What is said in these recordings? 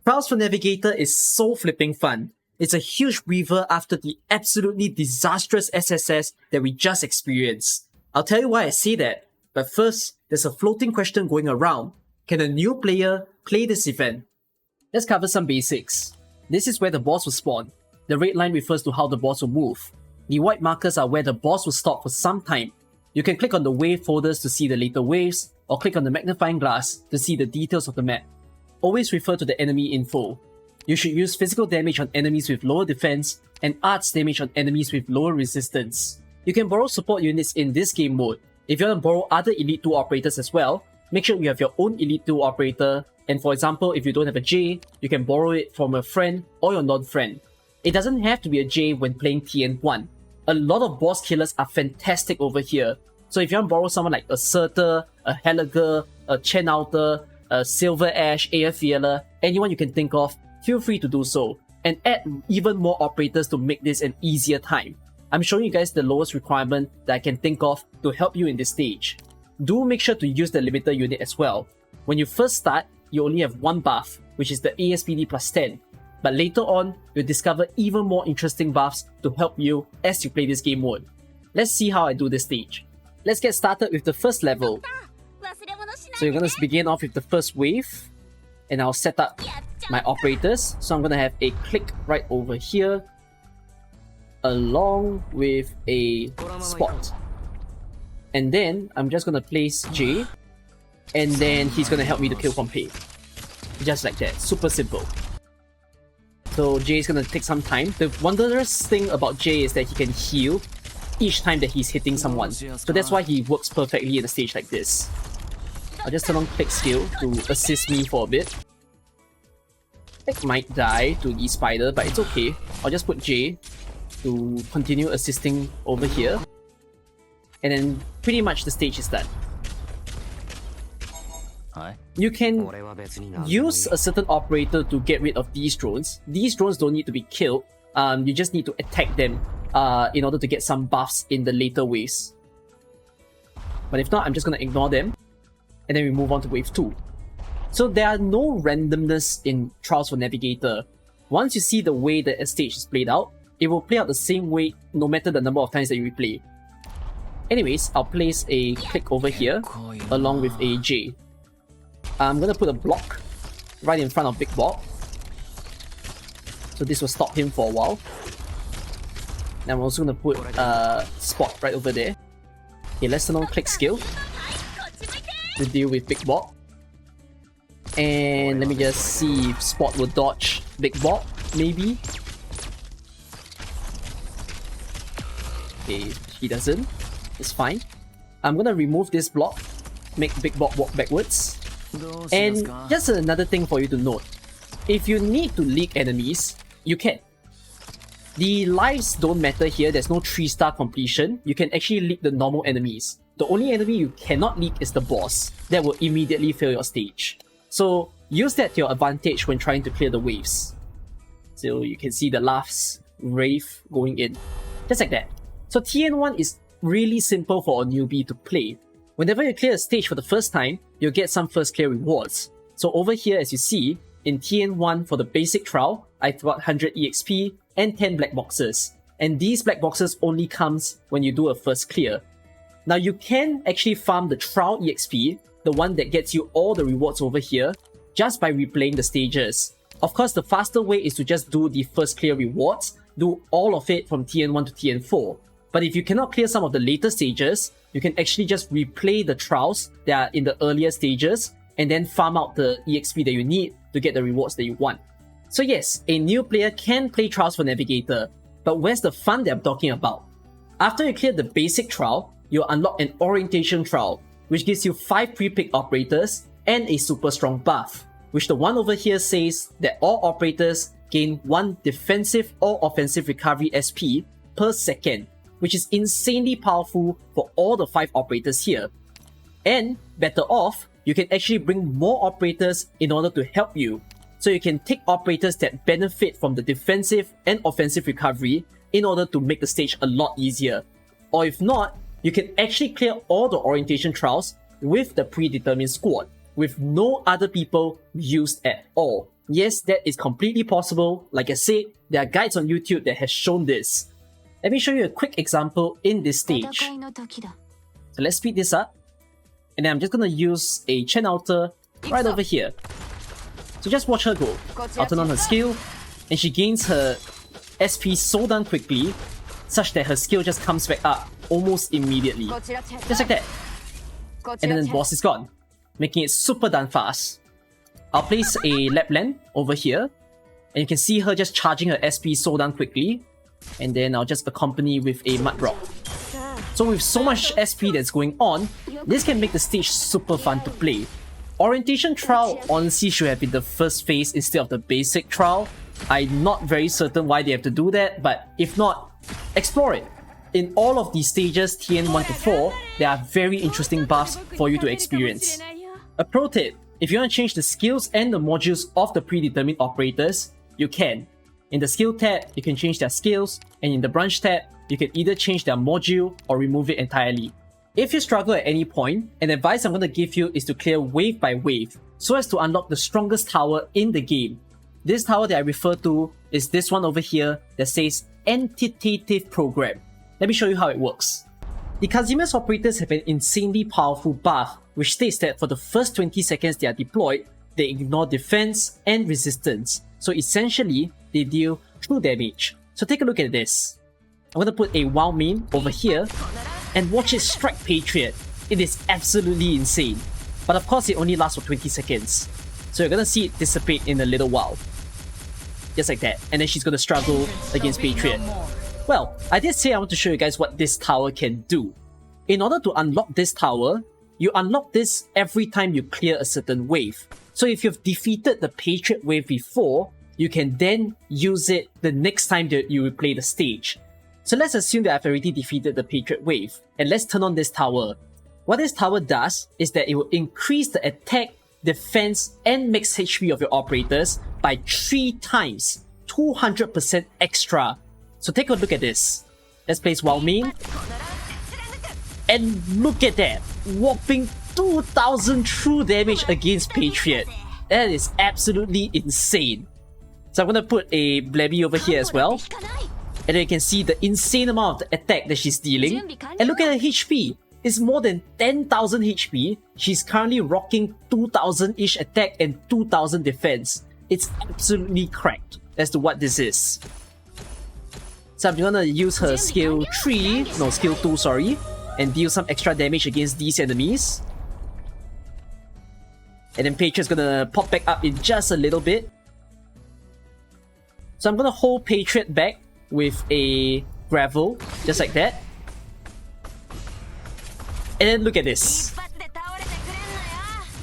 Trials for Navigator is so flipping fun. It's a huge breather after the absolutely disastrous SSS that we just experienced. I'll tell you why I say that, but first, there's a floating question going around. Can a new player play this event? Let's cover some basics. This is where the boss will spawn. The red line refers to how the boss will move. The white markers are where the boss will stop for some time. You can click on the wave folders to see the later waves, or click on the magnifying glass to see the details of the map. Always refer to the enemy info. You should use physical damage on enemies with lower defense and arts damage on enemies with lower resistance. You can borrow support units in this game mode. If you want to borrow other Elite 2 operators as well, make sure you have your own Elite 2 operator, and for example, if you don't have a J, you can borrow it from a friend or your non-friend. It doesn't have to be a J when playing TN1. A lot of boss killers are fantastic over here, so if you want to borrow someone like a Surtur, a Helliger, a Chen Outer, a Silver Ash, AFVLer, anyone you can think of, feel free to do so, and add even more operators to make this an easier time. I'm showing you guys the lowest requirement that I can think of to help you in this stage. Do make sure to use the limiter unit as well. When you first start, you only have one buff, which is the ASPD plus 10, but later on, you'll discover even more interesting buffs to help you as you play this game mode. Let's see how I do this stage. Let's get started with the first level. So you're going to begin off with the first wave, and I'll set up my operators. So I'm going to have a click right over here, along with a spot. And then I'm just going to place J, and then he's going to help me to kill Pompeii. Just like that, super simple. So J is going to take some time. The wondrous thing about J is that he can heal each time that he's hitting someone. So that's why he works perfectly in a stage like this. I'll just turn on click skill to assist me for a bit. It might die to the spider, but it's okay. I'll just put J to continue assisting over here. And then pretty much the stage is done. You can use a certain operator to get rid of these drones. These drones don't need to be killed. You just need to attack them in order to get some buffs in the later waves. But if not, I'm just going to ignore them. And then we move on to wave 2. So there are no randomness in Trials for Navigator. Once you see the way that a stage is played out, it will play out the same way no matter the number of times that you replay. Anyways, I'll place a click over here along with a J. I'm going to put a block right in front of Big Bob. So this will stop him for a while. And I'm also going to put a spot right over there. Okay, let's turn on click skill to deal with Big Bob. And let me just see if Spot will dodge Big Bob, maybe. Okay, he doesn't. It's fine. I'm gonna remove this block, make Big Bob walk backwards. And just another thing for you to note. If you need to leak enemies, you can. The lives don't matter here, there's no 3-star completion. You can actually leak the normal enemies. The only enemy you cannot leak is the boss. That will immediately fail your stage. So use that to your advantage when trying to clear the waves. So you can see the last wave going in. Just like that. So TN1 is really simple for a newbie to play. Whenever you clear a stage for the first time, you'll get some first clear rewards. So over here, as you see, in TN1 for the basic trial, I got 100 EXP and 10 black boxes. And these black boxes only comes when you do a first clear. Now you can actually farm the trial EXP, the one that gets you all the rewards over here, just by replaying the stages. Of course, the faster way is to just do the first clear rewards, do all of it from TN1 to TN4. But if you cannot clear some of the later stages, you can actually just replay the trials that are in the earlier stages, and then farm out the EXP that you need to get the rewards that you want. So yes, a new player can play Trials for Navigator, but where's the fun that I'm talking about? After you clear the basic trial, you'll unlock an orientation trial, which gives you 5 pre-picked operators and a super strong buff, which the one over here says that all operators gain 1 defensive or offensive recovery SP per second, which is insanely powerful for all the 5 operators here. And better off, you can actually bring more operators in order to help you. So you can take operators that benefit from the defensive and offensive recovery in order to make the stage a lot easier. Or if not, you can actually clear all the orientation trials with the predetermined squad, with no other people used at all. Yes, that is completely possible. Like I said, there are guides on YouTube that has shown this. Let me show you a quick example in this stage. So let's speed this up. And then I'm just gonna use a Chen outer right over here. So just watch her go. I'll turn on her skill, and she gains her SP so darn quickly, such that her skill just comes back up almost immediately. Just like that. And then the boss is gone, making it super darn fast. I'll place a Lapland over here, and you can see her just charging her SP so darn quickly. And then I'll just accompany with a Mud Rock. So with so much SP that's going on, this can make the stage super fun to play. Orientation Trial honestly should have been the first phase instead of the basic trial. I'm not very certain why they have to do that, but if not, explore it. In all of these stages, TN 1 to 4, there are very interesting buffs for you to experience. A pro tip, if you want to change the skills and the modules of the predetermined operators, you can. In the skill tab, you can change their skills, and in the branch tab, you can either change their module or remove it entirely. If you struggle at any point, an advice I'm going to give you is to clear wave by wave, so as to unlock the strongest tower in the game. This tower that I refer to is this one over here that says Entitative Program. Let me show you how it works. The Casimir's operators have an insanely powerful buff, which states that for the first 20 seconds they are deployed, they ignore defense and resistance. So essentially, they deal true damage. So take a look at this. I'm going to put a WoW main over here and watch it strike Patriot. It is absolutely insane. But of course, it only lasts for 20 seconds. So you're going to see it dissipate in a little while. Just like that. And then she's going to struggle against Patriot. Well, I did say I want to show you guys what this tower can do. In order to unlock this tower, you unlock this every time you clear a certain wave. So if you've defeated the Patriot wave before, you can then use it the next time that you replay the stage. So let's assume that I've already defeated the Patriot wave, and let's turn on this tower. What this tower does is that it will increase the attack, defense, and max HP of your operators by 3 times, 200% extra. So take a look at this. Let's place WoW main. And look at that! Whopping 2000 true damage against Patriot. That is absolutely insane. So I'm gonna put a Blebby over here as well. And then you can see the insane amount of the attack that she's dealing. And look at her HP. It's more than 10,000 HP. She's currently rocking 2,000-ish attack and 2,000 defense. It's absolutely cracked as to what this is. So I'm gonna use her skill 2, sorry, and deal some extra damage against these enemies. And then Patriot's gonna pop back up in just a little bit. So I'm gonna hold Patriot back with a gravel, just like that. And then look at this.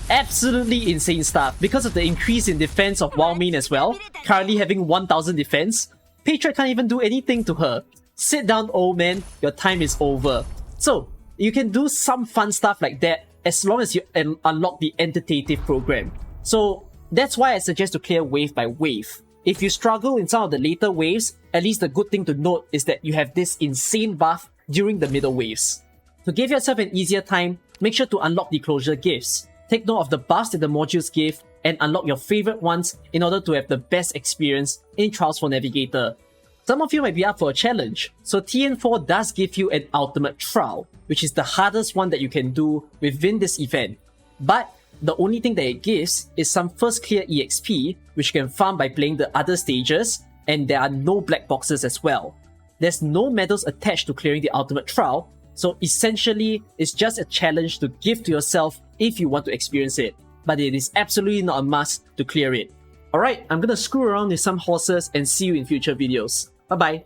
Absolutely insane stuff. Because of the increase in defense of WoW main as well, currently having 1000 defense, Patriot can't even do anything to her. Sit down, old man, your time is over. So, you can do some fun stuff like that as long as you unlock the Entitative Program. So, that's why I suggest to clear wave by wave. If you struggle in some of the later waves, at least the good thing to note is that you have this insane buff during the middle waves. To give yourself an easier time, make sure to unlock the closure gifts. Take note of the buffs that the modules give and unlock your favorite ones in order to have the best experience in Trials for Navigator. Some of you might be up for a challenge, so TN4 does give you an ultimate trial, which is the hardest one that you can do within this event. But the only thing that it gives is some first clear EXP, which you can farm by playing the other stages, and there are no black boxes as well. There's no medals attached to clearing the ultimate trial, so essentially it's just a challenge to give to yourself if you want to experience it, but it is absolutely not a must to clear it. Alright, I'm gonna screw around with some horses and see you in future videos. Bye bye!